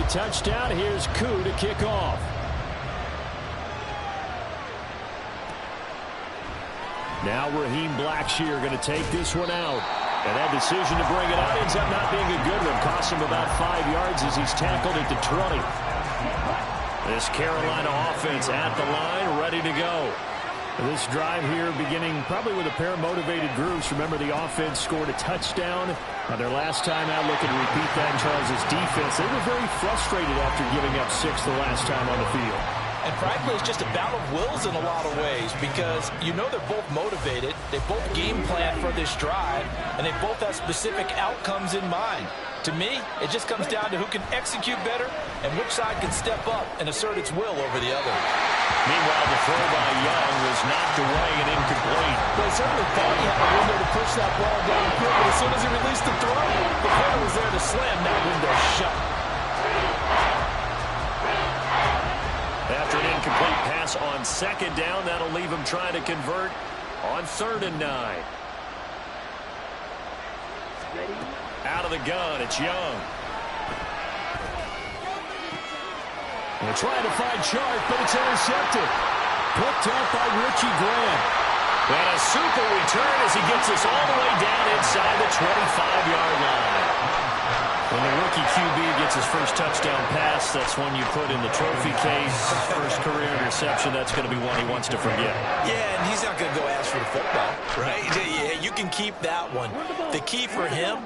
the touchdown. Here's Koo to kick off. Now Raheem Blackshear going to take this one out. And that decision to bring it out ends up not being a good one. Costs him about 5 yards as he's tackled at the 20. This Carolina offense at the line, ready to go. This drive here beginning probably with a pair of motivated groups. Remember, the offense scored a touchdown on their last time out. Looking to repeat that in Charles' defense. They were very frustrated after giving up 6 the last time on the field. And frankly, it's just a battle of wills in a lot of ways because you know they're both motivated. They both game plan for this drive, and they both have specific outcomes in mind. To me, it just comes down to who can execute better and which side can step up and assert its will over the other. Meanwhile, the throw by Young was knocked away and incomplete. They certainly thought he had a window to push that ball downfield, but as soon as he released the throw, the player was there to slam that window shut. After an incomplete pass on second down, that'll leave him trying to convert on 3rd and 9. Out of the gun, it's Young. They're trying to find Sharp, but it's intercepted. Picked up by Richie Graham. And a super return as he gets us all the way down inside the 25-yard line. When the rookie QB gets his first touchdown pass, that's one you put in the trophy case. First career interception, that's going to be one he wants to forget. Yeah, and he's not going to go ask for the football, right? Yeah, you can keep that one. The key for him,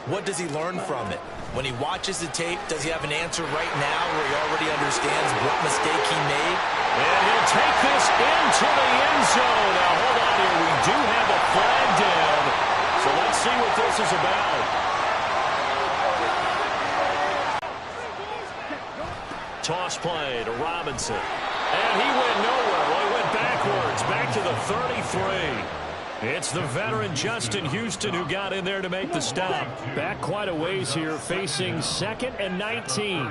what does he learn from it? When he watches the tape, does he have an answer right now where he already understands what mistake he made? And he'll take this into the end zone. Now, hold on here. We do have a flag down. So let's see what this is about. Toss play to Robinson. And he went nowhere. Well, he went backwards. Back to the 33. It's the veteran Justin Houston who got in there to make the stop. Back quite a ways here, facing 2nd and 19.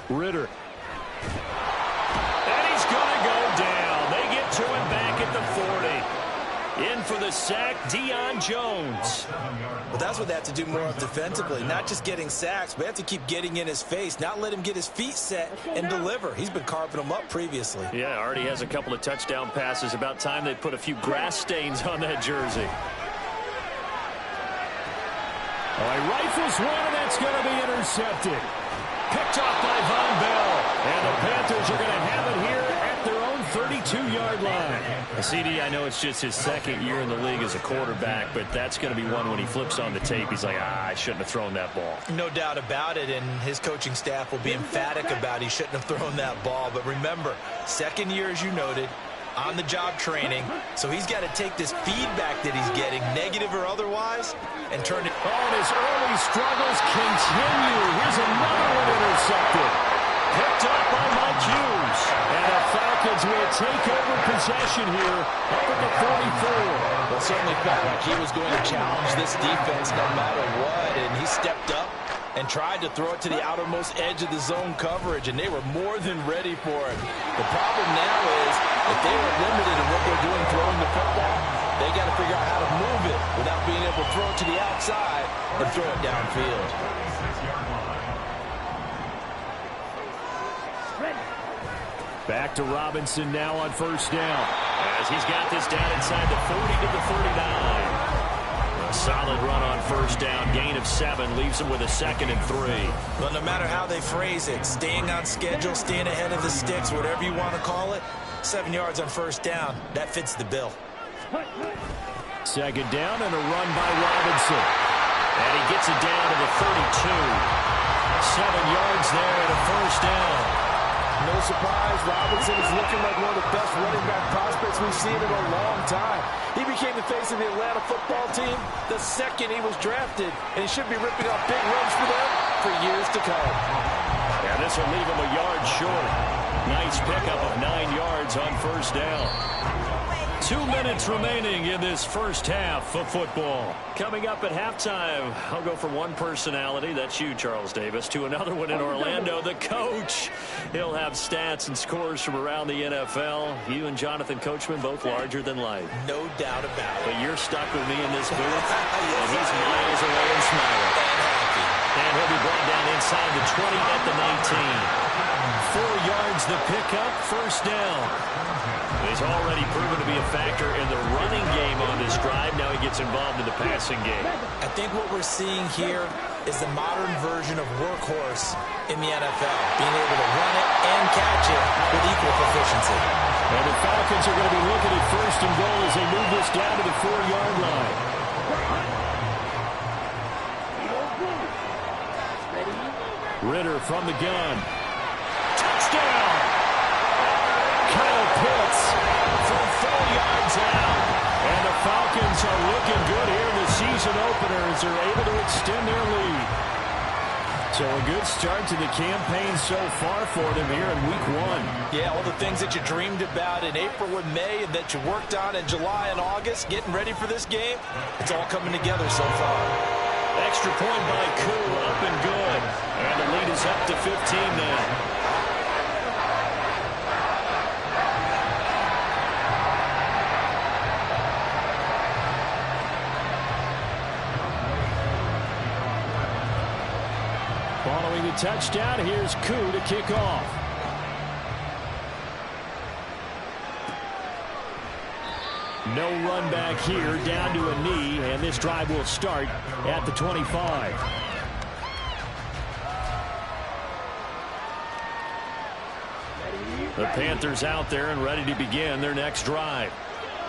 Ritter. And he's going to go down. They get to him back at the 40. In for the sack, Deion Jones. Well, that's what they have to do more of defensively. Not just getting sacks, but they have to keep getting in his face, not let him get his feet set and deliver. He's been carving them up previously. Yeah, already has a couple of touchdown passes. About time they put a few grass stains on that jersey. Oh, he rifles one, and that's going to be intercepted. Picked off by Von Bell. And the Panthers are going to have it here at their own 32-yard line. CD, I know it's just his 2nd year in the league as a quarterback, but that's going to be one when he flips on the tape. He's like, I shouldn't have thrown that ball. No doubt about it, and his coaching staff will be emphatic about he shouldn't have thrown that ball. But remember, 2nd year, as you noted, on-the-job training, so he's got to take this feedback that he's getting, negative or otherwise, and turn it. Oh, and his early struggles continue. Here's another one intercepted. Picked up by Mike Hughes. And the Falcons will take over possession here up at the 44. Well, certainly felt like he was going to challenge this defense no matter what, and he stepped up and tried to throw it to the outermost edge of the zone coverage, and they were more than ready for it. The problem now is if they are limited in what they're doing throwing the football, they got to figure out how to move it without being able to throw it to the outside and throw it downfield. Back to Robinson now on 1st down. As he's got this down inside the 40 to the 39. A solid run on 1st down. Gain of 7 leaves him with a 2nd and 3. Well, no matter how they phrase it, staying on schedule, staying ahead of the sticks, whatever you want to call it, 7 yards on 1st down, that fits the bill. 2nd down and a run by Robinson. And he gets it down to the 32. 7 yards there and a 1st down. No surprise, Robinson is looking like one of the best running back prospects we've seen in a long time. He became the face of the Atlanta football team the second he was drafted, and he should be ripping off big runs for them for years to come. Yeah, this will leave him a yard short. Nice pickup of 9 yards on 1st down. 2 minutes remaining in this first half of football. Coming up at halftime, I'll go from one personality, that's you, Charles Davis, to another one in Orlando, the coach. He'll have stats and scores from around the NFL. You and Jonathan Coachman, both larger than life. No doubt about it. But you're stuck with me in this booth, and he's miles away and smiling. And happy. And he'll be brought down inside the 20 at the 19. 4 yards the pickup, first down. He's already proven to be a factor in the running game on this drive. Now he gets involved in the passing game. I think what we're seeing here is the modern version of workhorse in the NFL, being able to run it and catch it with equal proficiency. And the Falcons are going to be looking at first and goal as they move this down to the 4-yard line. Ritter from the gun. Touchdown! Kyle Pitts from 4 yards out. And the Falcons are looking good here in the season opener as they're able to extend their lead. So a good start to the campaign so far for them here in week 1. Yeah, all the things that you dreamed about in April and May and that you worked on in July and August, getting ready for this game, it's all coming together so far. Extra point by Koo, up and good. And the lead is up to 15 now. Following the touchdown, here's Koo to kick off. No run back here, down to a knee, and this drive will start at the 25. The Panthers out there and ready to begin their next drive.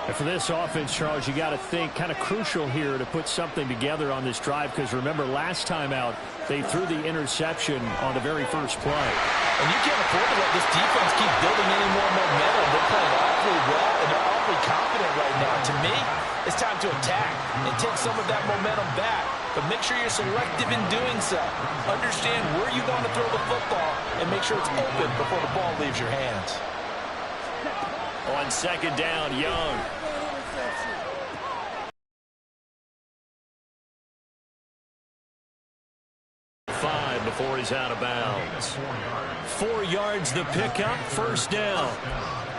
And for this offense, Charles, you got to think kind of crucial here to put something together on this drive, because remember last time out they threw the interception on the very first play. And you can't afford to let this defense keep building any more momentum. They're playing awfully well and they're awfully confident right now. To me, it's time to attack and take some of that momentum back, but make sure you're selective in doing so. Understand where you want to throw the football and make sure it's open before the ball leaves your hands. On second down, Young. Before he's out of bounds. 4 yards the pickup, first down.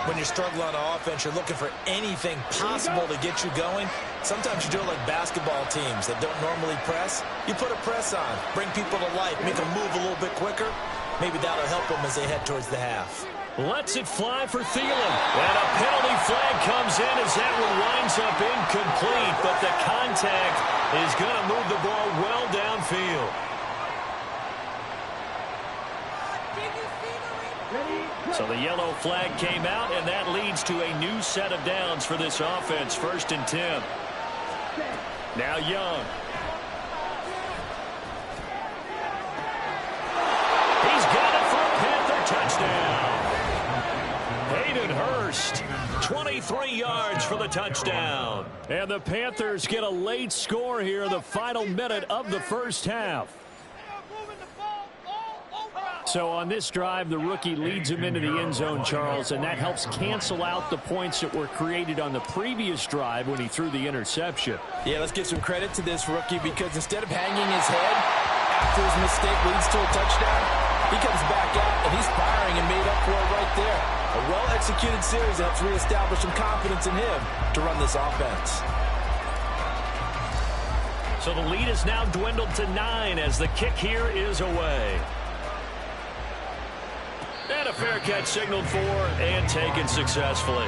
When you're struggling on offense, you're looking for anything possible to get you going. Sometimes you do it like basketball teams that don't normally press. You put a press on, bring people to life, make them move a little bit quicker. Maybe that'll help them as they head towards the half. Lets it fly for Thielen. And a penalty flag comes in as that one winds up incomplete, but the contact is going to move the ball well downfield. So the yellow flag came out, and that leads to a new set of downs for this offense. 1st and 10. Now Young. He's got it for a Panther touchdown. Hayden Hurst, 23 yards for the touchdown. And the Panthers get a late score here in the final minute of the first half. So on this drive, the rookie leads him into the end zone, Charles, and that helps cancel out the points that were created on the previous drive when he threw the interception. Yeah, let's give some credit to this rookie, because instead of hanging his head after his mistake leads to a touchdown, he comes back out and he's firing and made up for it right there. A well-executed series helps reestablish some confidence in him to run this offense. So the lead is now dwindled to 9 as the kick here is away. And a fair catch signaled for and taken successfully.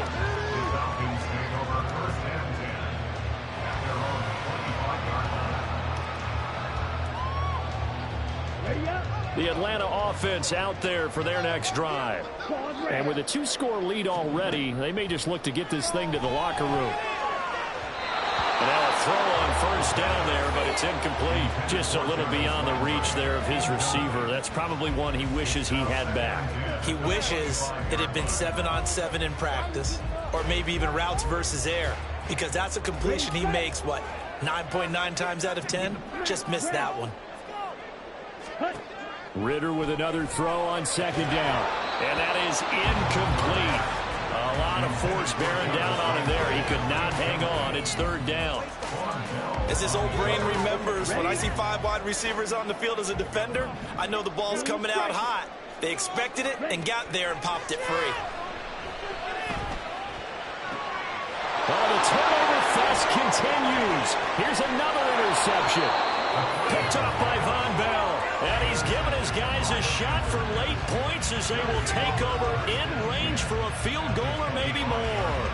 The Atlanta offense out there for their next drive. And with a 2-score lead already, they may just look to get this thing to the locker room. And now a throw on first down there, but it's incomplete. Just a little beyond the reach there of his receiver. That's probably one he wishes he had back. He wishes it had been 7-on-7 in practice, or maybe even routes versus air, because that's a completion he makes, 9.9 times out of 10? Just missed that one. Ritter with another throw on second down. And that is incomplete. A lot of force bearing down on him there. He could not hang on. It's third down. As his old brain remembers, when I see 5 wide receivers on the field as a defender, I know the ball's coming out hot. They expected it and got there and popped it free. Well, the turnover fest continues. Here's another interception. Picked up by Von Bell. And he's given his guys a shot for late points as they will take over in range for a field goal or maybe more.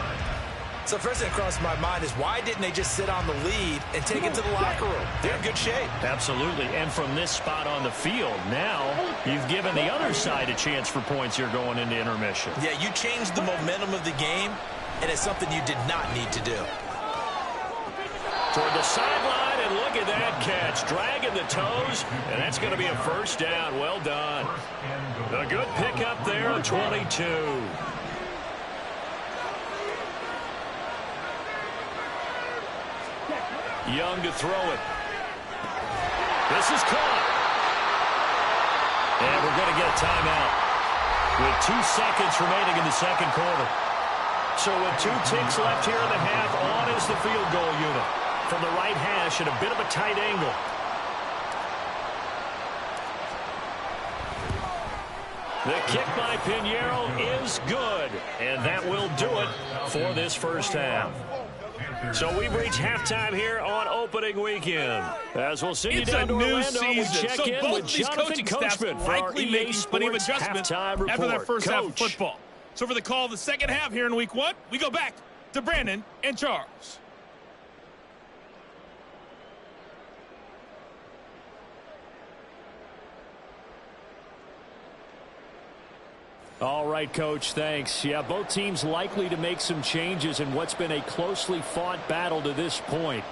So first thing that crossed my mind is why didn't they just sit on the lead and take it to the locker room? They're in good shape. Absolutely. And from this spot on the field, now you've given the other side a chance for points here going into intermission. Yeah, you changed the momentum of the game, and it's something you did not need to do. Toward the sideline, and look at that catch. Dragging the toes, and that's going to be a first down. Well done. A good pickup there on 22. Young to throw it. This is caught. And we're going to get a timeout with 2 seconds remaining in the second quarter. So with 2 ticks left here in the half, on is the field goal unit. From the right hash at a bit of a tight angle. The kick by Pinheiro is good. And that will do it for this first half. So we've reached halftime here on opening weekend. As we'll see you down to Orlando, we check in with Jonathan Coachman for our EA Sports halftime report. After that first half of Coach. football. So for the call of the second half here in week 1, we go back to Brandon and Charles. All right, Coach, thanks. Yeah, both teams likely to make some changes in what's been a closely fought battle to this point.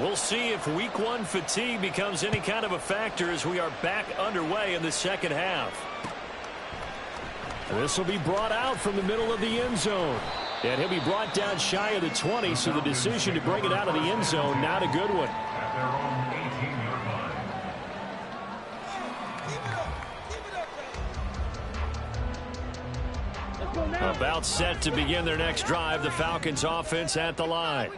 We'll see if week 1 fatigue becomes any kind of a factor as we are back underway in the second half. This will be brought out from the middle of the end zone. And he'll be brought down shy of the 20, so the decision to bring it out of the end zone, not a good one. About set to begin their next drive, the Falcons offense at the line.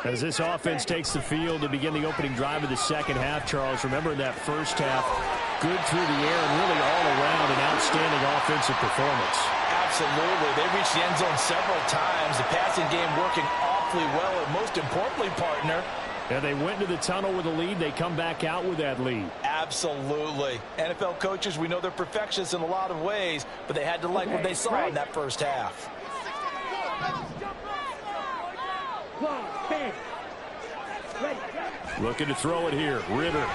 As this offense takes the field to begin the opening drive of the second half, Charles, remember in that first half, good through the air and really all around an outstanding offensive performance. Absolutely. They reached the end zone several times. The passing game working awfully well, and most importantly, partner. And they went to the tunnel with a lead. They come back out with that lead. Absolutely. NFL coaches, we know they're perfectionists in a lot of ways, but they had to like what they saw in that first half. Looking to throw it here. Ritter.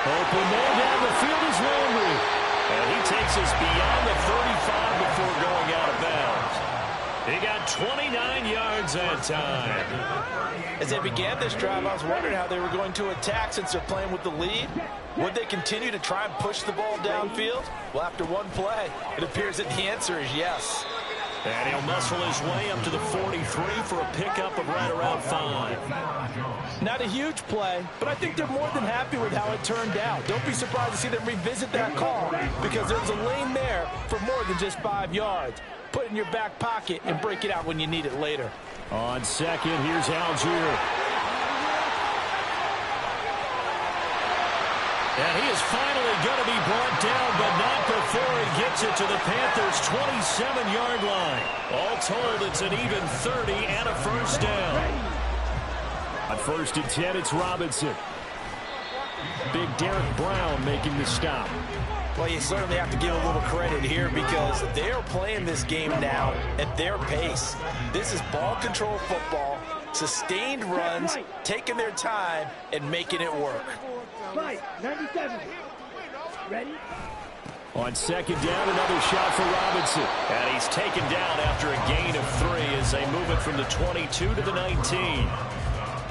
Open man down the field is Landry. And he takes us beyond the 35 before going out of bounds. He got 29 yards that time. As they began this drive, I was wondering how they were going to attack since they're playing with the lead. Would they continue to try and push the ball downfield? Well, after one play, it appears that the answer is yes. And he'll muscle his way up to the 43 for a pickup of right around 5. Not a huge play, but I think they're more than happy with how it turned out. Don't be surprised to see them revisit that call because there's a lane there for more than just 5 yards. Put it in your back pocket and break it out when you need it later. On second, here's Algier. And he is finally going to be brought down, but not before he gets it to the Panthers' 27-yard line. All told, it's an even 30 and a first down. On 1st and 10, it's Robinson. Big Derek Brown making the stop. Well, you certainly have to give a little credit here because they're playing this game now at their pace. This is ball control football, sustained runs, taking their time, and making it work. 97. Ready? On second down, another shot for Robinson. And he's taken down after a gain of 3 as they move it from the 22 to the 19.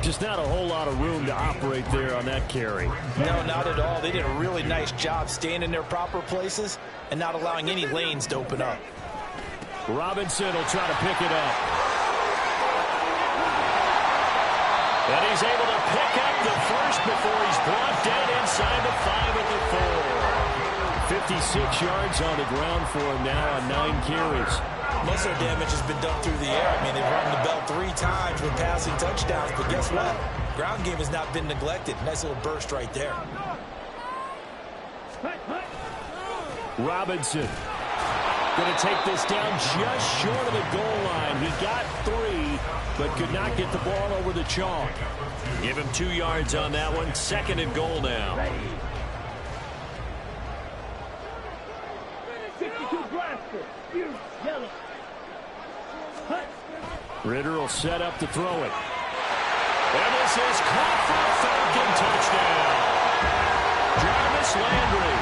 Just not a whole lot of room to operate there on that carry. No, not at all. They did a really nice job staying in their proper places and not allowing any lanes to open up. Robinson will try to pick it up. And he's able to pick up the first before he's brought down inside the 5 at the 4. 56 yards on the ground for him now on 9 carries. Most of their damage has been done through the air. I mean, they've rung the bell 3 times with passing touchdowns, but guess what? Ground game has not been neglected. Nice little burst right there. Robinson. Going to take this down just short of the goal line. He got 3, but could not get the ball over the chalk. Give him 2 yards on that one. 2nd and goal now. 62 blaster. Yellow. Ritter will set up to throw it. And this is caught for a Falcon touchdown. Jarvis Landry,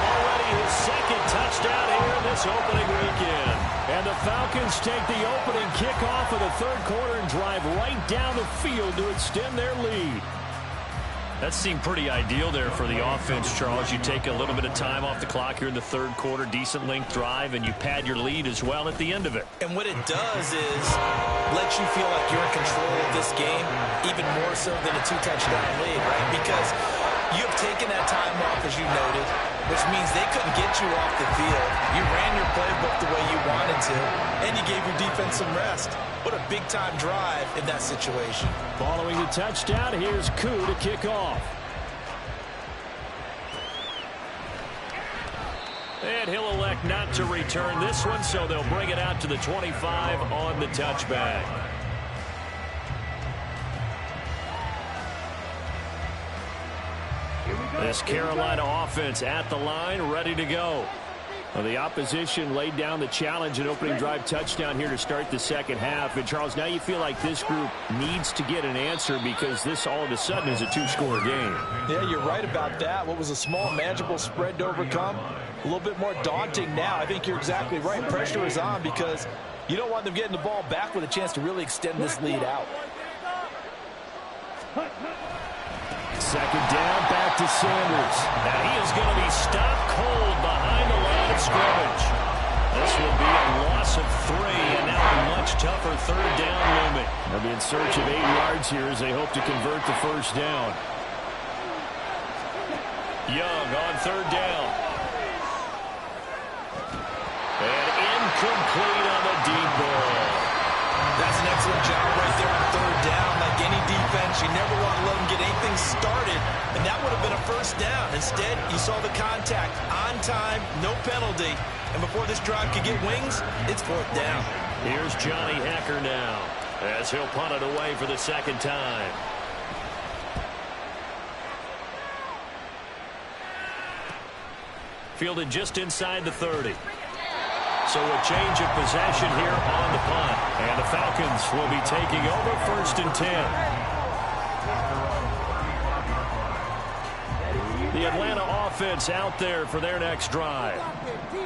already his 2nd touchdown here in this opening weekend. And the Falcons take the opening kickoff of the 3rd quarter and drive right down the field to extend their lead. That seemed pretty ideal there for the offense, Charles. You take a little bit of time off the clock here in the 3rd quarter, decent length drive, and you pad your lead as well at the end of it. And what it does is let you feel like you're in control of this game, even more so than a 2-touchdown lead, right? Because you have taken that time off, as you noted, which means they couldn't get you off the field. You ran your playbook the way you wanted to, and you gave your defense some rest. What a big-time drive in that situation. Following the touchdown, here's Koo to kick off. And he'll elect not to return this one, so they'll bring it out to the 25 on the touchback. This Carolina offense at the line, ready to go. Well, the opposition laid down the challenge and opening drive touchdown here to start the 2nd half. And, Charles, now you feel like this group needs to get an answer because this all of a sudden is a 2-score game. Yeah, you're right about that. What was a small, manageable spread to overcome, a little bit more daunting now. I think you're exactly right. Pressure is on because you don't want them getting the ball back with a chance to really extend this lead out. 2nd down, back to Sanders. Now he is going to be stopped cold behind the line of scrimmage. This will be a loss of 3, and now a much tougher 3rd down limit. They'll be in search of 8 yards here as they hope to convert the 1st down. Young on 3rd down. And incomplete on the deep ball. That's an excellent job right there on 3rd down. Like any defense, you never want to let them get anything started, and that would have been a 1st down. Instead, you saw the contact on time, no penalty, and before this drive could get wings, it's 4th down. Here's Johnny Hecker now as he'll punt it away for the 2nd time. Fielded just inside the 30. So a change of possession here on the punt. And the Falcons will be taking over 1st and 10. The Atlanta offense out there for their next drive.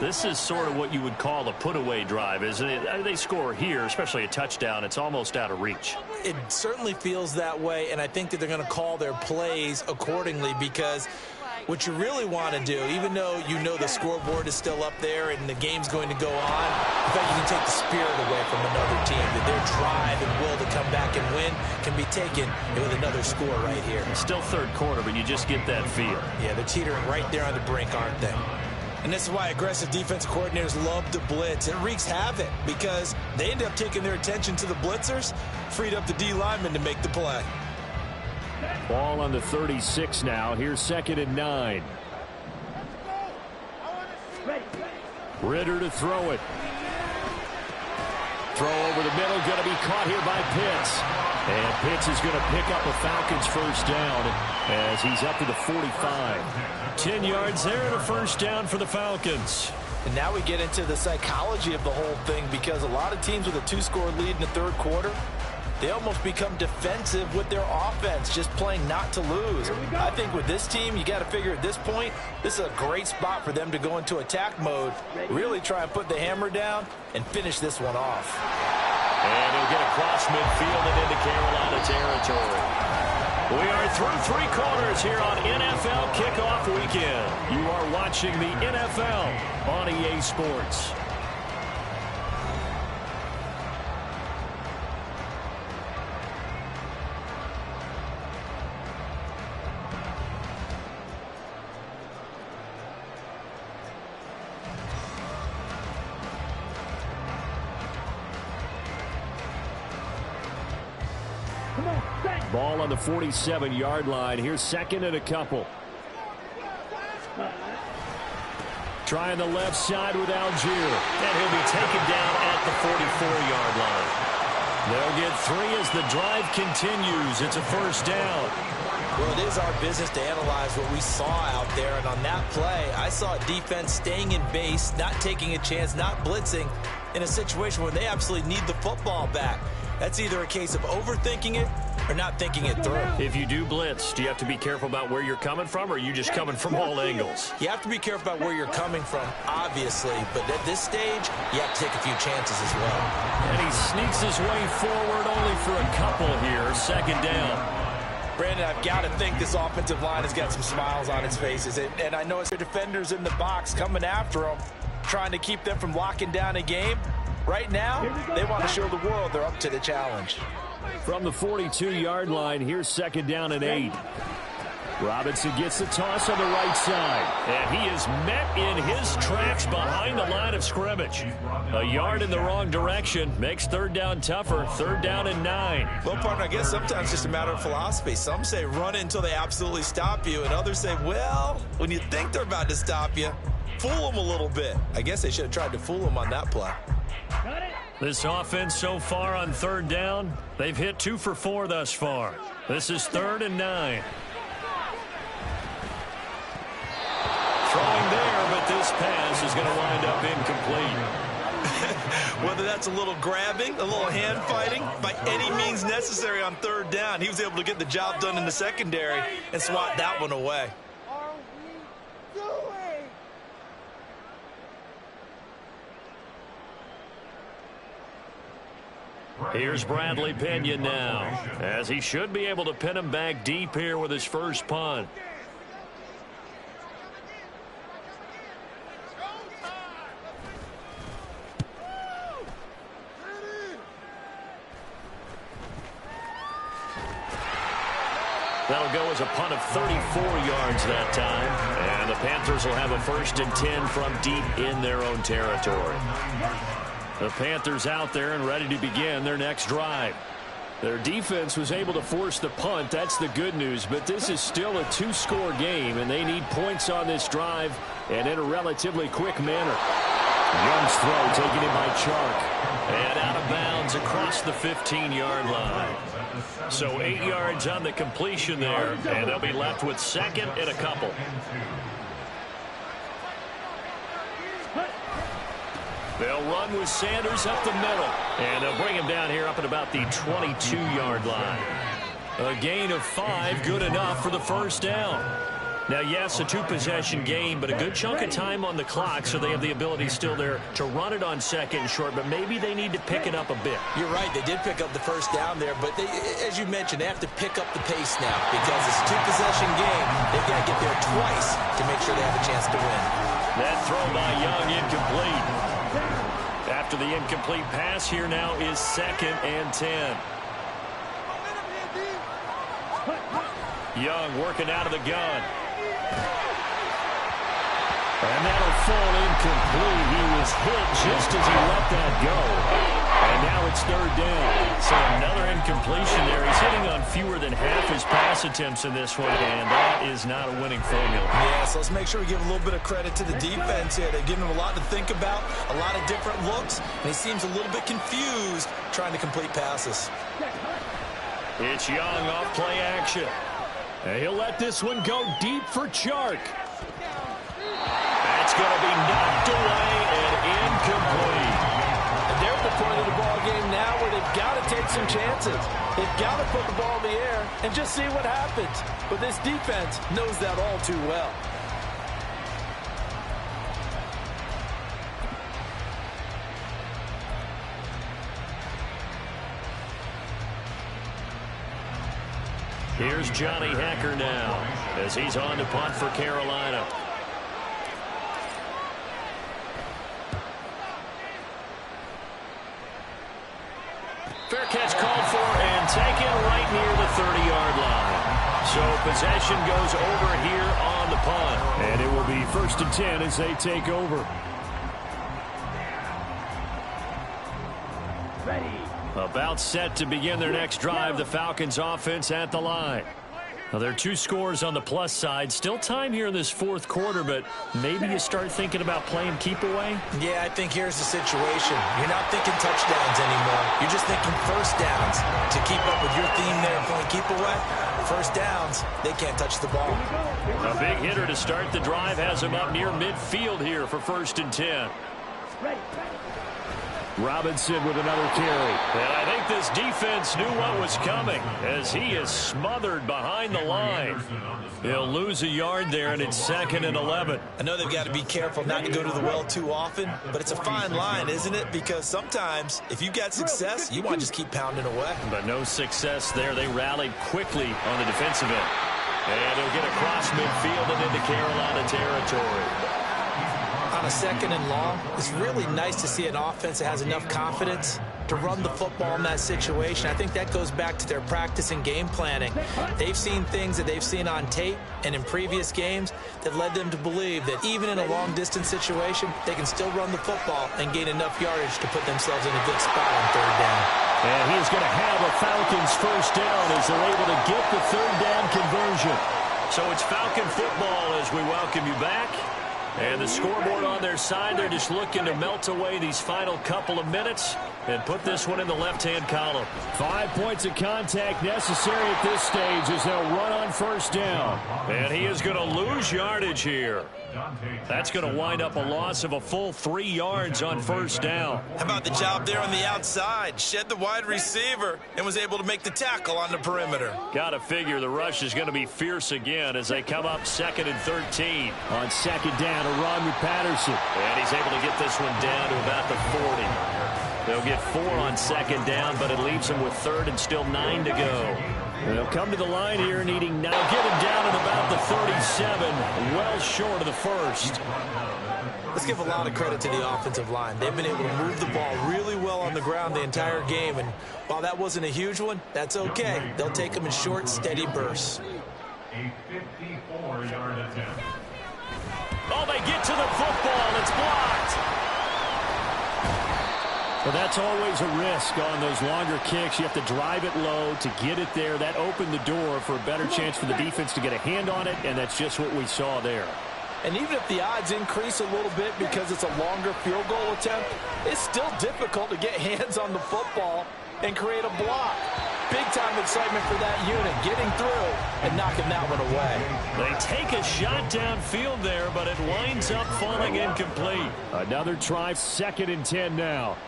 This is sort of what you would call a put-away drive, isn't it? They score here, especially a touchdown. It's almost out of reach. It certainly feels that way, and I think that they're going to call their plays accordingly because what you really want to do, even though you know the scoreboard is still up there and the game's going to go on, in fact, you can take the spirit away from another team, that their drive and will to come back and win can be taken with another score right here. Still 3rd quarter, but you just get that feel. Yeah, they're teetering right there on the brink, aren't they? And this is why aggressive defensive coordinators love to blitz. It wreaks havoc because they end up taking their attention to the blitzers, freed up the D linemen to make the play. Ball on the 36 now. Here's 2nd and 9. Ritter to throw it. Throw over the middle, going to be caught here by Pitts. And Pitts is going to pick up a Falcons 1st down as he's up to the 45. 10 yards there and a 1st down for the Falcons. And now we get into the psychology of the whole thing because a lot of teams with a 2-score lead in the 3rd quarter, they almost become defensive with their offense, just playing not to lose. I think with this team, you got to figure at this point, this is a great spot for them to go into attack mode, really try and put the hammer down and finish this one off. And he'll get across midfield and into Carolina territory. We are through 3 quarters here on NFL Kickoff Weekend. You are watching the NFL on EA Sports. Ball on the 47-yard line. Here's 2nd and a couple. Trying the left side with Algier. And he'll be taken down at the 44-yard line. They'll get 3 as the drive continues. It's a first down. Well, it is our business to analyze what we saw out there. And on that play, I saw a defense staying in base, not taking a chance, not blitzing in a situation where they absolutely need the football back. That's either a case of overthinking it or not thinking it through. If you do blitz, do you have to be careful about where you're coming from, or are you just coming from all angles? You have to be careful about where you're coming from, obviously. But at this stage, you have to take a few chances as well. And he sneaks his way forward only for a couple here. Second down. Brandon, I've got to think this offensive line has got some smiles on its faces. And I know it's the defenders in the box coming after them, trying to keep them from locking down a game. Right now, they want to show the world they're up to the challenge. From the 42-yard line, here's second down and 8. Robinson gets the toss on the right side. And he is met in his tracks behind the line of scrimmage. A yard in the wrong direction makes third down tougher. Third down and 9. Well, partner, I guess sometimes it's just a matter of philosophy. Some say run it until they absolutely stop you, and others say, well, when you think they're about to stop you, fool them a little bit. I guess they should have tried to fool them on that play. This offense so far on third down, they've hit 2 for 4 thus far. This is third and 9. Throwing there, but this pass is going to wind up incomplete. Whether that's a little grabbing, a little hand fighting, by any means necessary on third down, he was able to get the job done in the secondary and swat that one away. Here's Bradley Pinion now, as he should be able to pin him back deep here with his first punt. That'll go as a punt of 34 yards that time. And the Panthers will have a 1st and 10 from deep in their own territory. The Panthers out there and ready to begin their next drive. Their defense was able to force the punt. That's the good news. But this is still a 2-score game, and they need points on this drive and in a relatively quick manner. Young's throw taken in by Chark. And out of bounds across the 15-yard line. So 8 yards on the completion there, and they'll be left with second and a couple. They'll run with Sanders up the middle, and they'll bring him down here up at about the 22-yard line. A gain of 5, good enough for the first down. Now, yes, a 2-possession game, but a good chunk of time on the clock, so they have the ability still there to run it on second and short, but maybe they need to pick it up a bit. You're right. They did pick up the first down there, but they, as you mentioned, they have to pick up the pace now because it's a 2-possession game. They've got to get there twice to make sure they have a chance to win. That throw by Young incomplete. After the incomplete pass, here now is 2nd and 10. Young working out of the gun. And that'll fall incomplete. He was hit just as he let that go. And now it's third down. So another incompletion there. He's hitting on fewer than half his pass attempts in this one, and that is not a winning formula. Yeah, so let's make sure we give a little bit of credit to the defense here. They've given him a lot to think about, a lot of different looks, and he seems a little bit confused trying to complete passes. It's Young off play action. And he'll let this one go deep for Chark. That's going to be knocked away and incomplete. And they're at the point of the ball game now where they've got to take some chances. They've got to put the ball in the air and just see what happens. But this defense knows that all too well. Here's Johnny Hecker now as he's on to punt for Carolina. Fair catch called for and taken right near the 30-yard line. So possession goes over here on the punt. And it will be 1st and 10 as they take over. Ready. About set to begin their next drive. The Falcons offense at the line. Well, there are 2 scores on the plus side. Still time here in this fourth quarter, but maybe you start thinking about playing keep away? Yeah, I think here's the situation. You're not thinking touchdowns anymore. You're just thinking first downs. To keep up with your theme there, playing keep away, first downs, they can't touch the ball. A big hitter to start the drive has him up near midfield here for 1st and 10. Robinson with another carry. And I think this defense knew what was coming as he is smothered behind the line. He'll lose a yard there, and it's 2nd and 11. I know they've got to be careful not to go to the well too often, but it's a fine line, isn't it? Because sometimes if you've got success, you want to just keep pounding away. But no success there. They rallied quickly on the defensive end. And he'll get across midfield and into Carolina territory. On a 2nd and long, it's really nice to see an offense that has enough confidence to run the football in that situation. I think that goes back to their practice and game planning. They've seen things that they've seen on tape and in previous games that led them to believe that even in a long-distance situation, they can still run the football and gain enough yardage to put themselves in a good spot on 3rd down. And he's going to have a Falcons first down as they're able to get the 3rd down conversion. So it's Falcon football as we welcome you back. And the scoreboard on their side, they're just looking to melt away these final couple of minutes and put this one in the left-hand column. 5 points of contact necessary at this stage as they'll run on 1st down. And he is going to lose yardage here. That's going to wind up a loss of a full 3 yards on 1st down. How about the job there on the outside? Shed the wide receiver and was able to make the tackle on the perimeter. Got to figure the rush is going to be fierce again as they come up 2nd and 13. On 2nd down, a run with Patterson. And he's able to get this one down to about the 40. They'll get 4 on 2nd down, but it leaves them with 3rd and still 9 to go. They'll come to the line here needing 9. They'll get him down at about the 37, well short of the 1st. Let's give a lot of credit to the offensive line. They've been able to move the ball really well on the ground the entire game, and while that wasn't a huge one, that's okay. They'll take them in short, steady bursts. A 54-yard attempt. Oh, they get to the football. It's blocked. Well, that's always a risk on those longer kicks. You have to drive it low to get it there. That opened the door for a better chance for the defense to get a hand on it, and that's just what we saw there. And even if the odds increase a little bit because it's a longer field goal attempt, it's still difficult to get hands on the football and create a block. Big-time excitement for that unit, getting through and knocking that one away. They take a shot downfield there, but it winds up falling incomplete. Another try, 2nd and 10 now.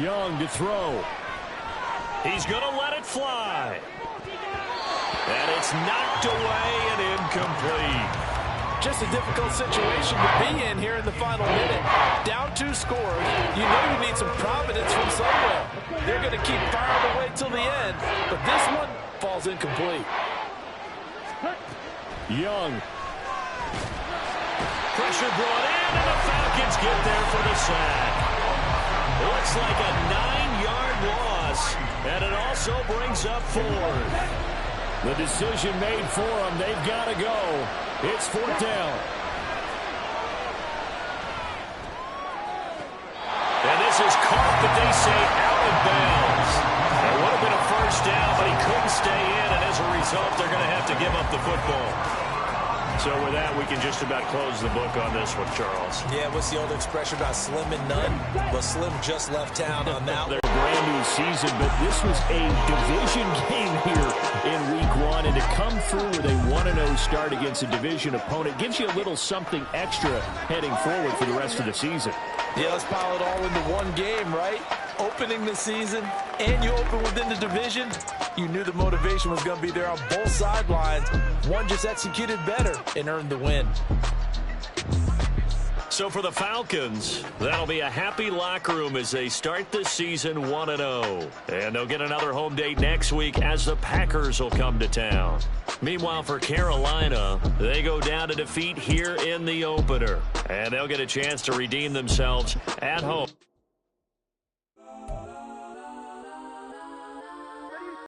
Young to throw. He's going to let it fly. And it's knocked away and incomplete. Just a difficult situation to be in here in the final minute. Down 2 scores. You know you need some providence from somewhere. They're going to keep firing away till the end, but this one falls incomplete. Young. Pressure brought in, and the Falcons get there for the sack. Looks like a 9-yard loss, and it also brings up 4th. The decision made for them. They've got to go. It's 4th down. And this is caught, but they say out of bounds. It would have been a 1st down, but he couldn't stay in, and as a result, they're going to have to give up the football. So with that, we can just about close the book on this one, Charles. Yeah, what's the old expression about slim and none? Well, Slim just left town on that one. Brand new season, but this was a division game here in week 1, and to come through with a 1-0 start against a division opponent gives you a little something extra heading forward for the rest of the season. Yeah, let's pile it all into one game, right? Opening the season, and you open within the division. You knew the motivation was going to be there on both sidelines. One just executed better and earned the win. So for the Falcons, that'll be a happy locker room as they start this season 1-0. And they'll get another home date next week as the Packers will come to town. Meanwhile, for Carolina, they go down to defeat here in the opener. And they'll get a chance to redeem themselves at home.